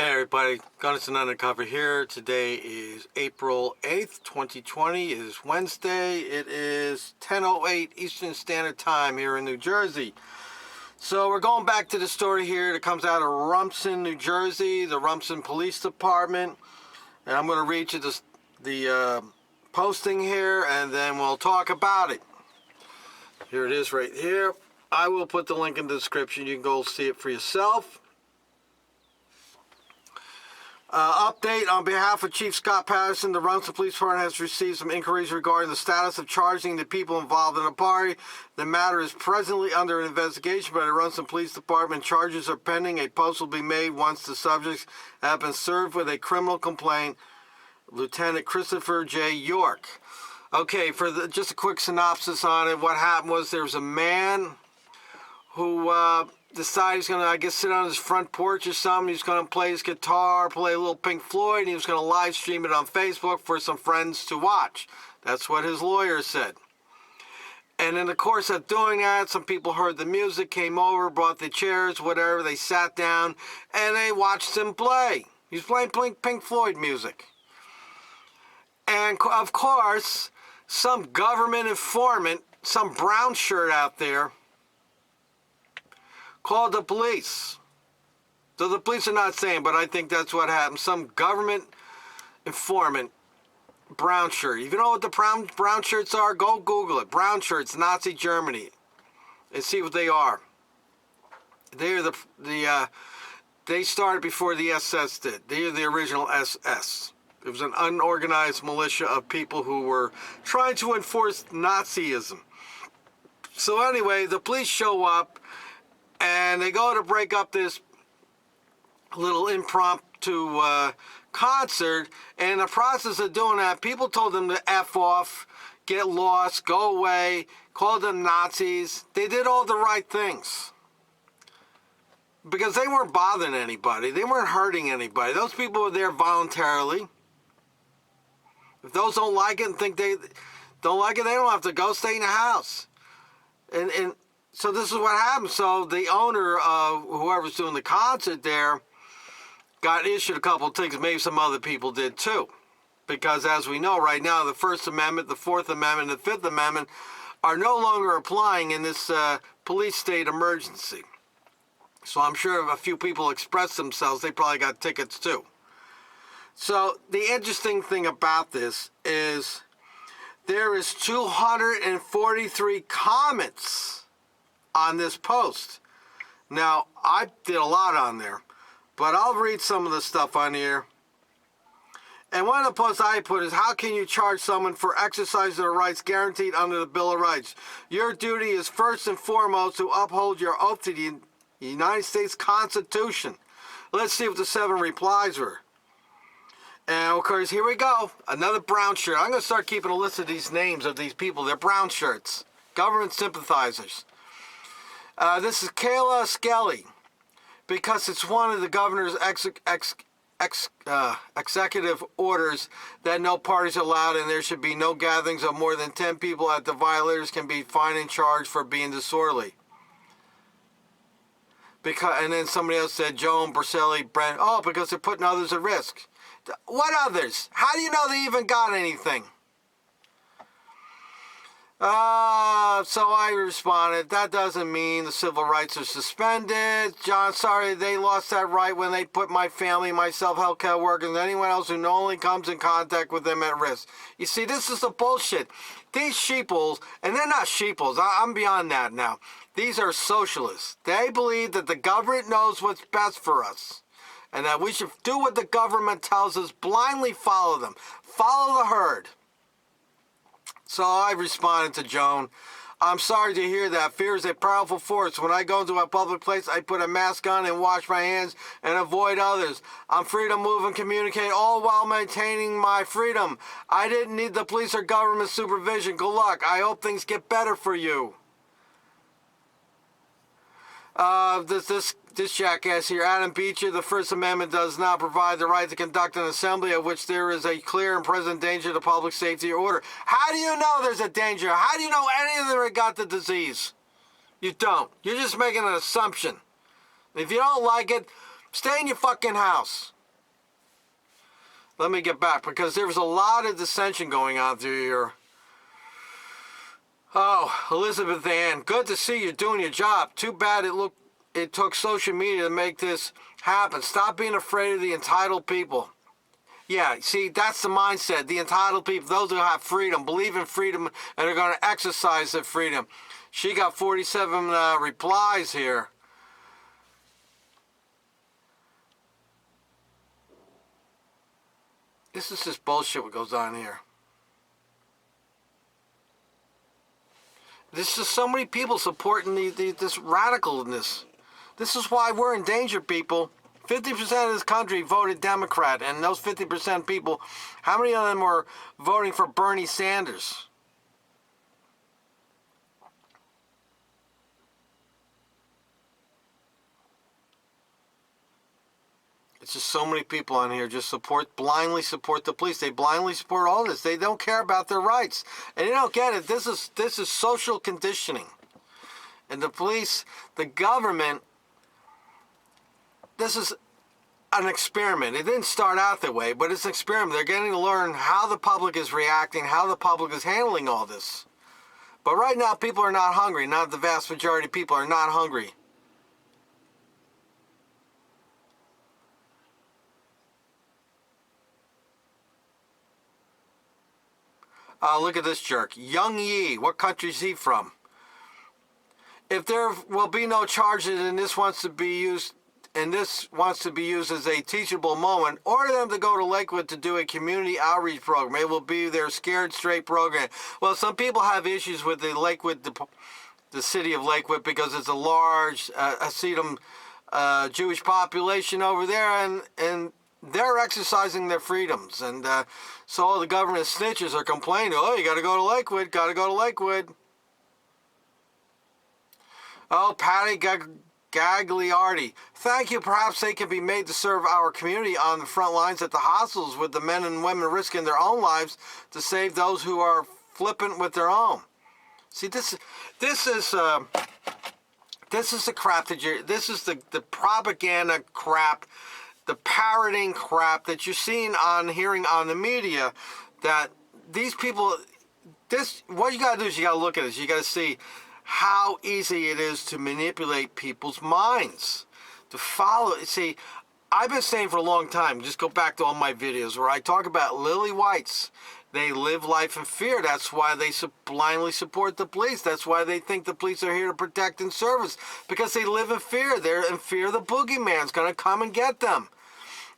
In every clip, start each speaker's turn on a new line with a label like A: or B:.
A: Hey everybody, Gunnison Undercover here. Today is April 8th, 2020. It is Wednesday. It is 10:08 Eastern Standard Time here in New Jersey. So we're going back to the story here that comes out of Rumson, New Jersey, the Rumson Police Department. And I'm going to read you the posting here and then we'll talk about it. Here it is right here. I will put the link in the description. You can go see it for yourself. Update on behalf of Chief Scott Patterson, the Rumson Police Department has received some inquiries regarding the status of charging the people involved in the party. The matter is presently under investigation by the Rumson Police Department. Charges are pending. A post will be made once the subjects have been served with a criminal complaint. Lieutenant Christopher J. York. Okay, just a quick synopsis on it. What happened was there was a man who decided he's going to, I guess, sit on his front porch or something. He's going to play his guitar, play a little Pink Floyd, and he was going to live stream it on Facebook for some friends to watch. That's what his lawyer said. And in the course of doing that, some people heard the music, came over, brought the chairs, whatever. They sat down, and they watched him play. He was playing Pink Floyd music. And, of course, some government informant, some brown shirt out there, called the police. So the police are not saying, but I think that's what happened. Some government informant, brown shirt. If you know what the brown shirts are, go Google it. Brown shirts, Nazi Germany, and see what they are. They are they started before the SS did. They are the original SS. It was an unorganized militia of people who were trying to enforce Nazism. So anyway, the police show up, and they go to break up this little impromptu concert. And in the process of doing that, people told them to F off, get lost, go away, called them Nazis. They did all the right things. Because they weren't bothering anybody. They weren't hurting anybody. Those people were there voluntarily. If those don't like it and think they don't like it, they don't have to go. Stay in the house. And so this is what happened. So the owner of whoever's doing the concert there got issued a couple of things. Maybe some other people did too. Because as we know right now, the First Amendment, the Fourth Amendment, and the Fifth Amendment are no longer applying in this police state emergency. So I'm sure if a few people expressed themselves, they probably got tickets too. So the interesting thing about this is there is 243 comments on this post. Now, I did a lot on there, but I'll read some of the stuff on here. And one of the posts I put is, how can you charge someone for exercising their rights guaranteed under the Bill of Rights? Your duty is first and foremost to uphold your oath to the United States Constitution. Let's see what the 7 replies were. And of course, here we go. Another brown shirt. I'm going to start keeping a list of these names of these people. They're brown shirts. Government sympathizers. This is Kayla Skelly, because it's one of the governor's executive orders that no parties are allowed and there should be no gatherings of more than 10 people at the violators can be fined and charged for being disorderly. And then somebody else said, Joan, Berselli, Brent, because they're putting others at risk. What others? How do you know they even got anything? So I responded, that doesn't mean the civil rights are suspended. John, sorry, they lost that right when they put my family, myself, healthcare workers, and anyone else who knowingly comes in contact with them at risk. You see, this is the bullshit. These sheeples, and they're not sheeples, I'm beyond that now. These are socialists. They believe that the government knows what's best for us, and that we should do what the government tells us, blindly follow them. Follow the herd. So I responded to Joan, I'm sorry to hear that. Fear is a powerful force. When I go into a public place, I put a mask on and wash my hands and avoid others. I'm free to move and communicate, all while maintaining my freedom. I didn't need the police or government supervision. Good luck. I hope things get better for you. This jackass here, Adam Beecher, the First Amendment does not provide the right to conduct an assembly of which there is a clear and present danger to public safety or order. How do you know there's a danger? How do you know any of them got the disease? You don't. You're just making an assumption. If you don't like it, Stay in your fucking house. Let me get back, because there was a lot of dissension going on through here. Oh, Elizabeth Ann, good to see you doing your job. Too bad it took social media to make this happen. Stop being afraid of the entitled people. Yeah, see, that's the mindset. The entitled people, those who have freedom, believe in freedom, and are going to exercise their freedom. She got 47 replies here. This is just bullshit what goes on here. There's just so many people supporting this radicalness. This is why we're in danger, people. 50% of this country voted Democrat, and those 50% people, how many of them were voting for Bernie Sanders? It's just so many people on here just blindly support the police. They blindly support all this. They don't care about their rights. And you don't get it. This is social conditioning. And the police, the government, this is an experiment. It didn't start out that way, but it's an experiment. They're getting to learn how the public is reacting, how the public is handling all this. But right now, people are not hungry. Not the vast majority of people are not hungry. Look at this jerk. Young Yi. What country is he from? If there will be no charges and this wants to be used as a teachable moment, order them to go to Lakewood to do a community outreach program. It will be their Scared Straight program. Well, some people have issues with the Lakewood, the city of Lakewood, because it's a large Hasidim Jewish population over there, and they're exercising their freedoms. And so all the government snitches are complaining, oh, you got to go to Lakewood, got to go to Lakewood. Oh, Patty Gagliardi. Thank you. Perhaps they can be made to serve our community on the front lines at the hospitals, with the men and women risking their own lives to save those who are flippant with their own. See, this is the crap that this is the propaganda crap, the parroting crap that you're hearing on the media, that these people, what you got to do is you got to look at this. You got to see how easy it is to manipulate people's minds, to follow. See, I've been saying for a long time, just go back to all my videos where I talk about lily whites. They live life in fear. That's why they blindly support the police. That's why they think the police are here to protect and serve us, because they live in fear. They're in fear the boogeyman's going to come and get them.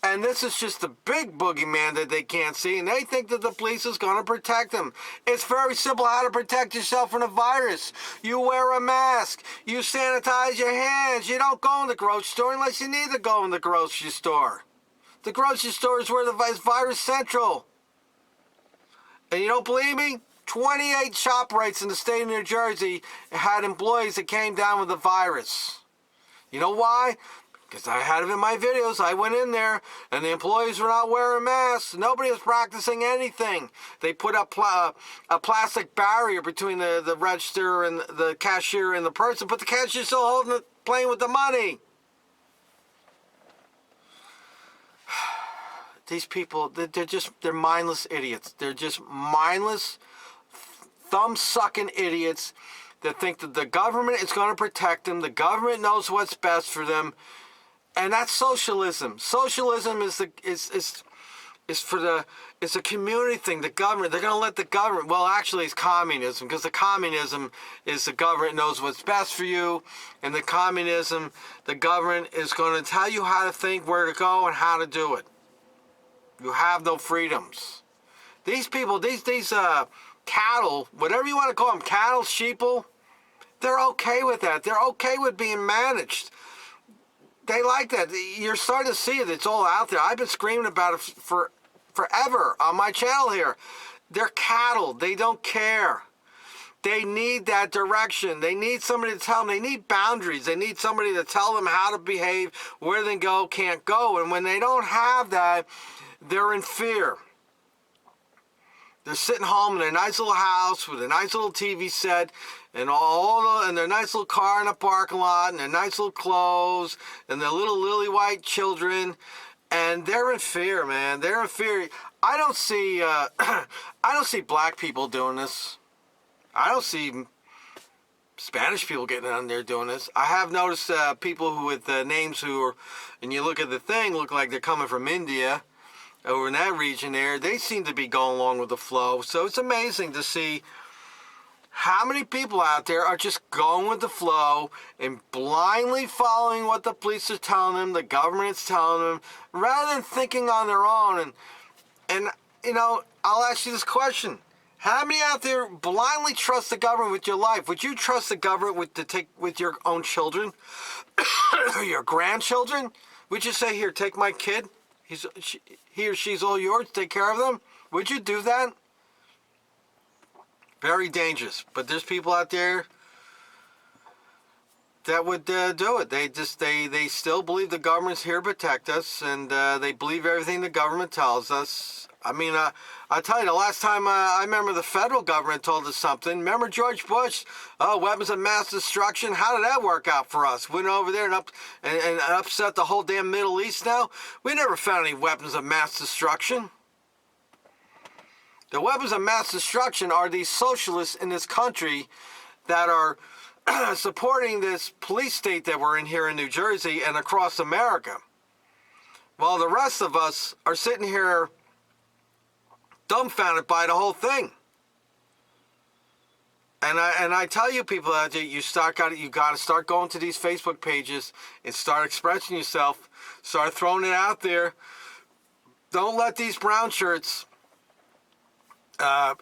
A: And this is just the big boogeyman that they can't see, and they think that the police is going to protect them. It's very simple how to protect yourself from a virus. You wear a mask. You sanitize your hands. You don't go in the grocery store unless you need to go in the grocery store. The grocery store is where the virus central. And you don't believe me? 28 ShopRites in the state of New Jersey had employees that came down with the virus. You know why? Because I had it in my videos. I went in there, and the employees were not wearing masks. Nobody was practicing anything. They put up a plastic barrier between the register and the cashier and the person, but the cashier's still holding it, playing with the money. These people, they're mindless idiots. They're just mindless, thumb-sucking idiots that think that the government is going to protect them. The government knows what's best for them. And that's socialism. Socialism is a community thing. The government, they're going to let the government, well, actually it's communism, because the communism is the government knows what's best for you, and the communism, the government is going to tell you how to think, where to go, and how to do it. You have no freedoms. These people, these cattle, whatever you want to call them, cattle, sheeple, they're okay with that. They're okay with being managed. They like that. You're starting to see it. It's all out there. I've been screaming about it for forever on my channel here. They're cattle. They don't care. They need that direction. They need somebody to tell them. They need boundaries. They need somebody to tell them how to behave, where they go, can't go. And when they don't have that, they're in fear. They're sitting home in a nice little house with a nice little TV set, and and their nice little car in a parking lot, and their nice little clothes, and their little lily white children, and they're in fear, man. They're in fear. I don't see I don't see black people doing this. I don't see Spanish people getting on there doing this. I have noticed people who with names who are, and you look at the thing, look like they're coming from India, over in that region there. They seem to be going along with the flow. So it's amazing to see how many people out there are just going with the flow and blindly following what the police are telling them, the government is telling them, rather than thinking on their own. And you know, I'll ask you this question. How many out there blindly trust the government with your life? Would you trust the government to take with your own children or your grandchildren? Would you say, here, take my kid? He or she's all yours. Take care of them. Would you do that? Very dangerous. But there's people out there that would do it. They still believe the government's here to protect us, and they believe everything the government tells us. I mean, I'll tell you, the last time I remember the federal government told us something. Remember George Bush? Oh, weapons of mass destruction. How did that work out for us? Went over there and upset the whole damn Middle East now? We never found any weapons of mass destruction. The weapons of mass destruction are these socialists in this country that are supporting this police state that we're in here in New Jersey and across America. While the rest of us are sitting here dumbfounded by the whole thing. And I tell you people out there, you got to start going to these Facebook pages and start expressing yourself. Start throwing it out there. Don't let these brown shirts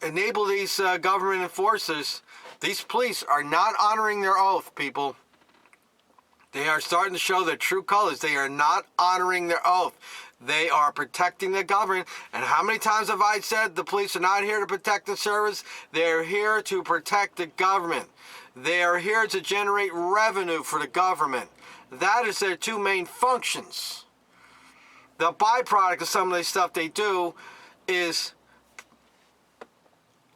A: enable these government enforcers. These police are not honoring their oath, people. They are starting to show their true colors. They are not honoring their oath. They are protecting the government. And how many times have I said the police are not here to protect the service? They're here to protect the government. They are here to generate revenue for the government. That is their two main functions. The byproduct of some of the stuff they do is,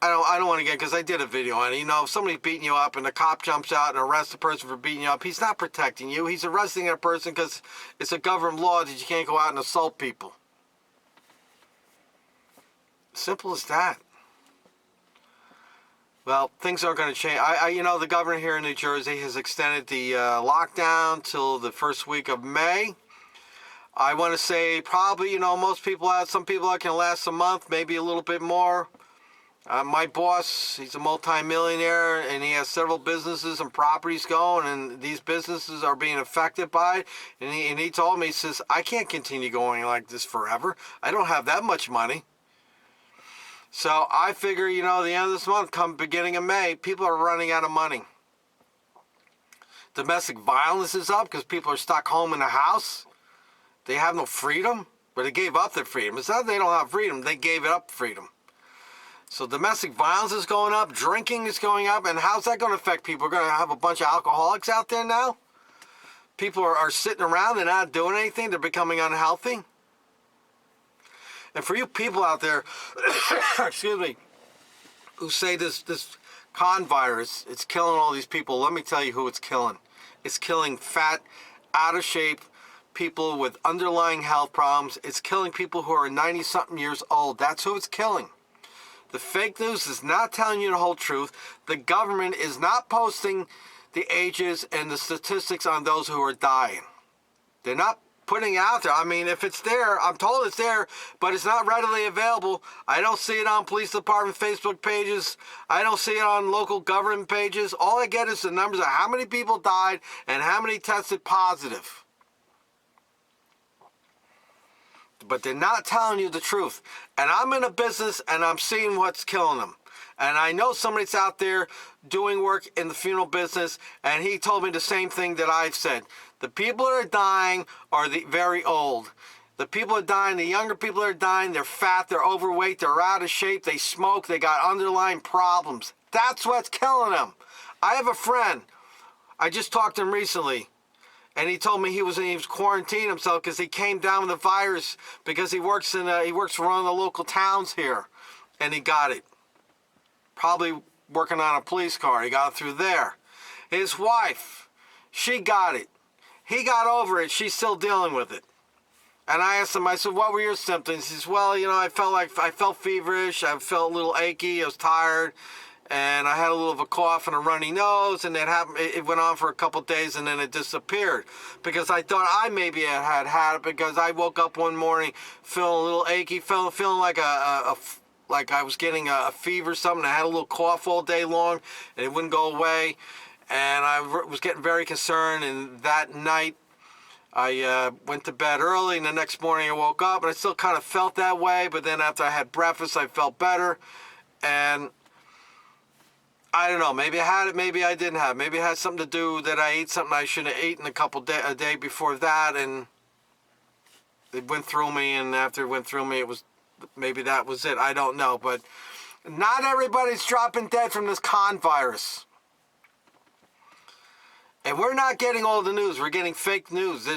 A: I don't want to get, because I did a video on it. You know, if somebody's beating you up and the cop jumps out and arrests the person for beating you up, he's not protecting you. He's arresting that person because it's a government law that you can't go out and assault people. Simple as that. Well, things aren't going to change. You know, the governor here in New Jersey has extended the lockdown till the first week of May. I want to say probably, you know, some people can last a month, maybe a little bit more. My boss, he's a multi-millionaire, and he has several businesses and properties going, and these businesses are being affected by it. And he told me, he says, I can't continue going like this forever. I don't have that much money. So I figure, you know, the end of this month, come beginning of May, people are running out of money. Domestic violence is up because people are stuck home in the house. They have no freedom, but they gave up their freedom. It's not that they don't have freedom, they gave up freedom. So domestic violence is going up, drinking is going up, and how's that going to affect people? We're going to have a bunch of alcoholics out there now? People are sitting around, they're not doing anything, they're becoming unhealthy. And for you people out there, excuse me, who say this con virus, it's killing all these people, let me tell you who it's killing. It's killing fat, out of shape people with underlying health problems. It's killing people who are 90-something years old. That's who it's killing. The fake news is not telling you the whole truth. The government is not posting the ages and the statistics on those who are dying. They're not putting it out there. I mean, if it's there, I'm told it's there, but it's not readily available. I don't see it on police department Facebook pages. I don't see it on local government pages. All I get is the numbers of how many people died and how many tested positive. But they're not telling you the truth. And I'm in a business and I'm seeing what's killing them. And I know somebody's out there doing work in the funeral business, and he told me the same thing that I've said. The people that are dying are the very old. The people that are dying, the younger people that are dying, they're fat, they're overweight, they're out of shape, they smoke, they got underlying problems. That's what's killing them. I have a friend. I just talked to him recently. And he told me he was quarantining himself because he came down with the virus because he works for one of the local towns here, and he got it. Probably working on a police car. He got through there. His wife, she got it. He got over it. She's still dealing with it. And I asked him, I said, what were your symptoms? He says, well, I felt feverish. I felt a little achy. I was tired. And I had a little of a cough and a runny nose. And it went on for a couple of days and then it disappeared. Because I thought I maybe had it because I woke up one morning feeling a little achy, feeling like like I was getting a fever or something. I had a little cough all day long and it wouldn't go away. And I was getting very concerned. And that night, I went to bed early, and the next morning I woke up, and I still kind of felt that way, but then after I had breakfast, I felt better, and I don't know, maybe I had it, maybe I didn't have it. Maybe it had something to do that I ate something I shouldn't have eaten a day before that, and it went through me, and after it went through me, maybe that was it. I don't know, but not everybody's dropping dead from this con virus. And we're not getting all the news. We're getting fake news.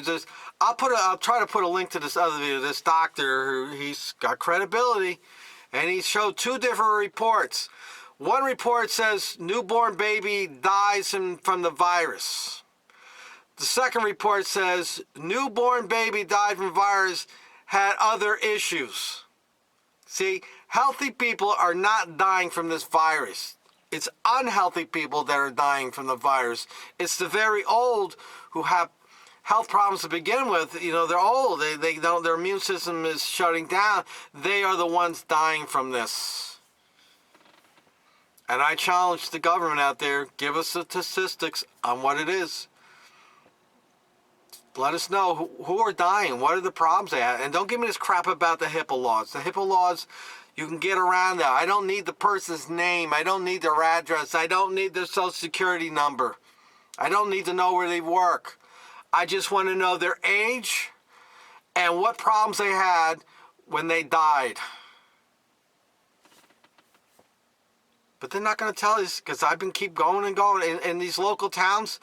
A: I'll try to put a link to this other video. This doctor, he's got credibility, and he showed two different reports. One report says newborn baby dies from the virus. The second report says newborn baby died from virus, had other issues. See, healthy people are not dying from this virus. It's unhealthy people that are dying from the virus. It's the very old who have health problems to begin with. They're old. They don't. Their immune system is shutting down. They are the ones dying from this. And I challenge the government out there, give us the statistics on what it is. Let us know who are dying. What are the problems they have? And don't give me this crap about the HIPAA laws. The HIPAA laws, you can get around that. I don't need the person's name. I don't need their address. I don't need their social security number. I don't need to know where they work. I just want to know their age and what problems they had when they died. But they're not going to tell us because I've been keep going and going. In these local towns,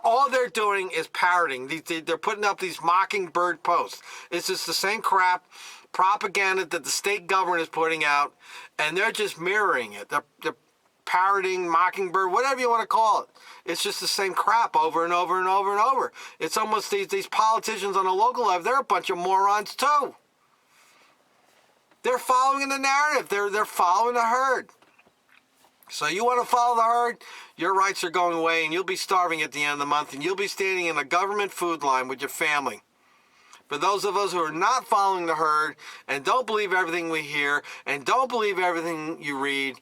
A: all they're doing is parroting. They're putting up these mockingbird posts. It's just the same crap propaganda that the state government is putting out, and they're just mirroring it. They're parroting, mockingbird, whatever you want to call it. It's just the same crap over and over and over and over. It's almost these politicians on a local level, they're a bunch of morons too. They're following the narrative. They're following the herd. So you want to follow the herd, your rights are going away, and you'll be starving at the end of the month, and you'll be standing in a government food line with your family. For those of us who are not following the herd and don't believe everything we hear and don't believe everything you read,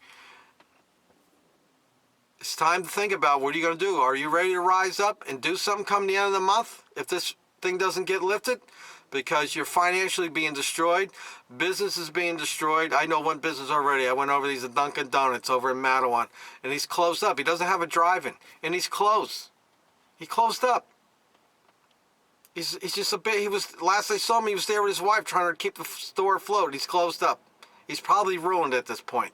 A: it's time to think about what are you going to do. Are you ready to rise up and do something come the end of the month if this thing doesn't get lifted? Because you're financially being destroyed. Business is being destroyed. I know one business already. I went over these at Dunkin' Donuts over in Mattawan, and he's closed up. He doesn't have a drive-in, and he's closed. He closed up. He's just a bit. Last I saw him, he was there with his wife trying to keep the store afloat. He's closed up. He's probably ruined at this point.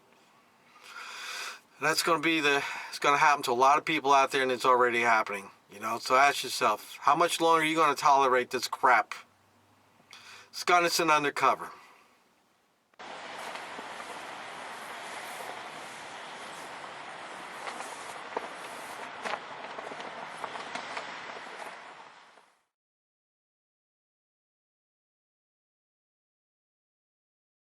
A: And that's going to be it's going to happen to a lot of people out there, and it's already happening. So ask yourself, how much longer are you going to tolerate this crap? It's Gunnison Undercover.